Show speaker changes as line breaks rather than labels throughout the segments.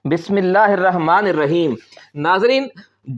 بسم اللہ الرحمن الرحیم۔ ناظرین،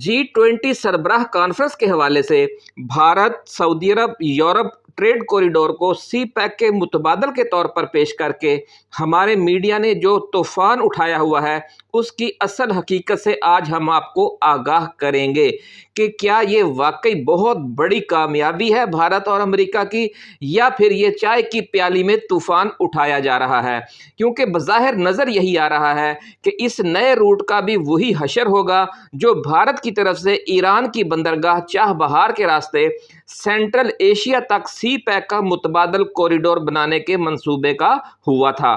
G20 سربراہ کانفرنس کے حوالے سے بھارت، سعودی عرب، یورپ ٹریڈ کوریڈور کو سی پیک کے متبادل کے طور پر پیش کر کے ہمارے میڈیا نے جو طوفان اٹھایا ہوا ہے اس کی اصل حقیقت سے آج ہم آپ کو آگاہ کریں گے کہ کیا یہ واقعی بہت بڑی کامیابی ہے بھارت اور امریکہ کی، یا پھر یہ چائے کی پیالی میں طوفان اٹھایا جا رہا ہے۔ کیونکہ بظاہر نظر یہی آ رہا ہے کہ اس نئے روٹ کا بھی وہی حشر ہوگا جو بھارت کی طرف سے ایران کی بندرگاہ چاہ بہار کے راستے سینٹرل ایشیا تک سی پیک کا متبادل کوریڈور بنانے کے منصوبے کا ہوا تھا۔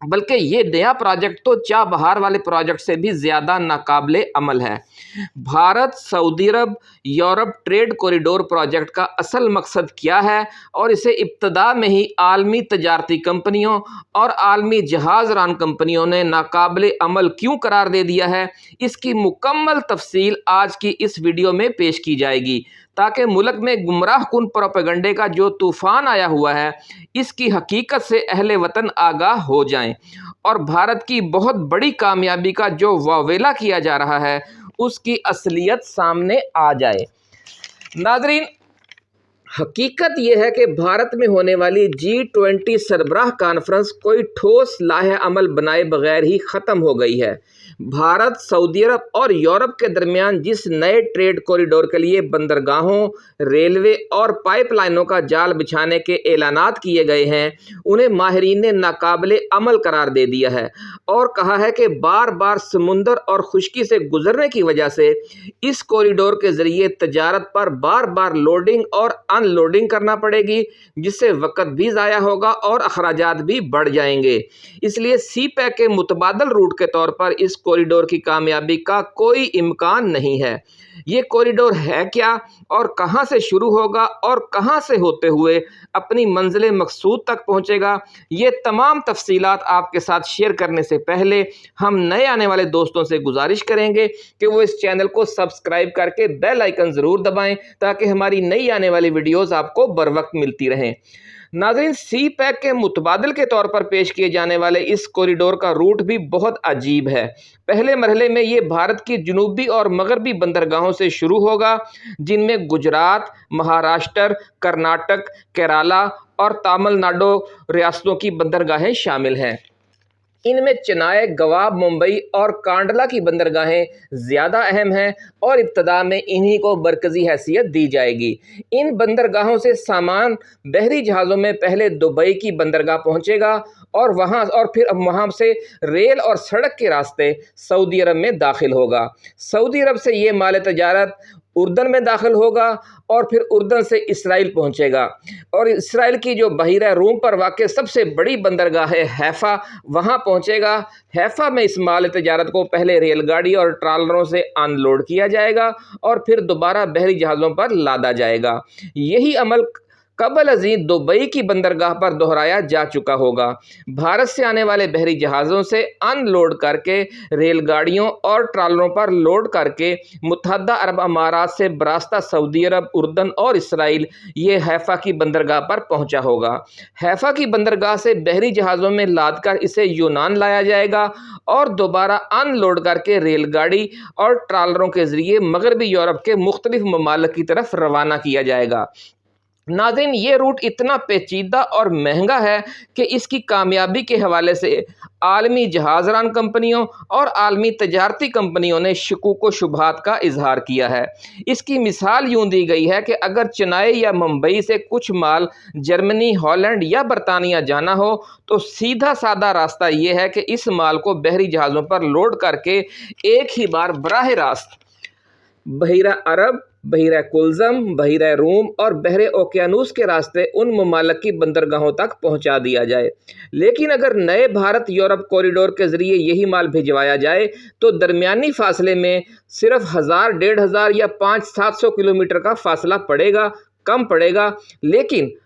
بلکہ یہ نیا پروجیکٹ تو چاہ بہار والے پروجیکٹ سے بھی زیادہ ناقابل عمل ہے۔ بھارت، سعودی عرب، یورپ ٹریڈ کوریڈور پروجیکٹ کا اصل مقصد کیا ہے اور اسے ابتدا میں ہی عالمی تجارتی کمپنیوں اور عالمی جہاز ران کمپنیوں نے ناقابل عمل کیوں قرار دے دیا ہے، اس کی مکمل تفصیل آج کی اس ویڈیو میں پیش کی جائے گی تاکہ ملک میں گمراہ کن پروپیگنڈے کا جو طوفان آیا ہوا ہے اس کی حقیقت سے اہل وطن آگاہ ہو جائیں اور بھارت کی بہت بڑی کامیابی کا جو واویلا کیا جا رہا ہے اس کی اصلیت سامنے آ جائے۔ ناظرین، حقیقت یہ ہے کہ بھارت میں ہونے والی G20 سربراہ کانفرنس کوئی ٹھوس لاہ عمل بنائے بغیر ہی ختم ہو گئی ہے۔ بھارت، سعودی عرب اور یورپ کے درمیان جس نئے ٹریڈ کوریڈور کے لیے بندرگاہوں، ریلوے اور پائپ لائنوں کا جال بچھانے کے اعلانات کیے گئے ہیں انہیں ماہرین نے ناقابل عمل قرار دے دیا ہے اور کہا ہے کہ بار بار سمندر اور خشکی سے گزرنے کی وجہ سے اس کوریڈور کے ذریعے تجارت پر بار بار لوڈنگ اور ان لوڈنگ کرنا پڑے گی، جس سے وقت بھی ضائع ہوگا اور اخراجات بھی بڑھ جائیں گے۔ اس لیے سی پیک کے متبادل روٹ کے طور پر اس کوریڈور کی کامیابی کا کوئی امکان نہیں ہے۔ یہ کوریڈور ہے کیا اور کہاں سے شروع ہوگا اور کہاں سے ہوتے ہوئے اپنی منزل مقصود تک پہنچے گا، یہ تمام تفصیلات آپ کے ساتھ شیئر کرنے سے پہلے ہم نئے آنے والے دوستوں سے گزارش کریں گے کہ وہ اس چینل کو سبسکرائب کر کے بیل آئیکن ضرور دبائیں تاکہ ہماری نئی آنے والی ویڈیوز آپ کو بر وقت ملتی رہیں۔ ناظرین، سی پیک کے متبادل کے طور پر پیش کیے جانے والے اس کوریڈور کا روٹ بھی بہت عجیب ہے۔ پہلے مرحلے میں یہ بھارت کی جنوبی اور مغربی بندرگاہوں سے شروع ہوگا جن میں گجرات، مہاراشٹر، کرناٹک، کیرالہ اور تامل ناڈو ریاستوں کی بندرگاہیں شامل ہیں۔ ان میں چنئی، گواب، ممبئی اور کانڈلا کی بندرگاہیں زیادہ اہم ہیں اور ابتدا میں انہی کو مرکزی حیثیت دی جائے گی۔ ان بندرگاہوں سے سامان بحری جہازوں میں پہلے دبئی کی بندرگاہ پہنچے گا اور پھر وہاں سے ریل اور سڑک کے راستے سعودی عرب میں داخل ہوگا۔ سعودی عرب سے یہ مال تجارت اردن میں داخل ہوگا اور پھر اردن سے اسرائیل پہنچے گا اور اسرائیل کی جو بحیرہ روم پر واقع سب سے بڑی بندرگاہ ہے حیفا، وہاں پہنچے گا۔ حیفا میں اس مال تجارت کو پہلے ریل گاڑی اور ٹرالروں سے ان لوڈ کیا جائے گا اور پھر دوبارہ بحری جہازوں پر لادا جائے گا۔ یہی عمل قبل ازیں دبئی کی بندرگاہ پر دہرایا جا چکا ہوگا۔ بھارت سے آنے والے بحری جہازوں سے ان لوڈ کر کے ریل گاڑیوں اور ٹرالروں پر لوڈ کر کے متحدہ عرب امارات سے براستہ سعودی عرب، اردن اور اسرائیل یہ حیفا کی بندرگاہ پر پہنچا ہوگا۔ حیفا کی بندرگاہ سے بحری جہازوں میں لاد کر اسے یونان لایا جائے گا اور دوبارہ ان لوڈ کر کے ریل گاڑی اور ٹرالروں کے ذریعے مغربی یورپ کے مختلف ممالک کی طرف روانہ کیا جائے گا۔ ناظرین، یہ روٹ اتنا پیچیدہ اور مہنگا ہے کہ اس کی کامیابی کے حوالے سے عالمی جہاز ران کمپنیوں اور عالمی تجارتی کمپنیوں نے شکوک و شبہات کا اظہار کیا ہے۔ اس کی مثال یوں دی گئی ہے کہ اگر چنئی یا ممبئی سے کچھ مال جرمنی، ہالینڈ یا برطانیہ جانا ہو تو سیدھا سادہ راستہ یہ ہے کہ اس مال کو بحری جہازوں پر لوڈ کر کے ایک ہی بار براہ راست بحیرہ عرب، بحیرہ کلزم، بحیرہ روم اور بحر اوقیانوس کے راستے ان ممالک کی بندرگاہوں تک پہنچا دیا جائے۔ لیکن اگر نئے بھارت یورپ کوریڈور کے ذریعے یہی مال بھجوایا جائے تو درمیانی فاصلے میں صرف 1000، 1500 یا 500-700 کلومیٹر کا فاصلہ پڑے گا، کم پڑے گا، لیکن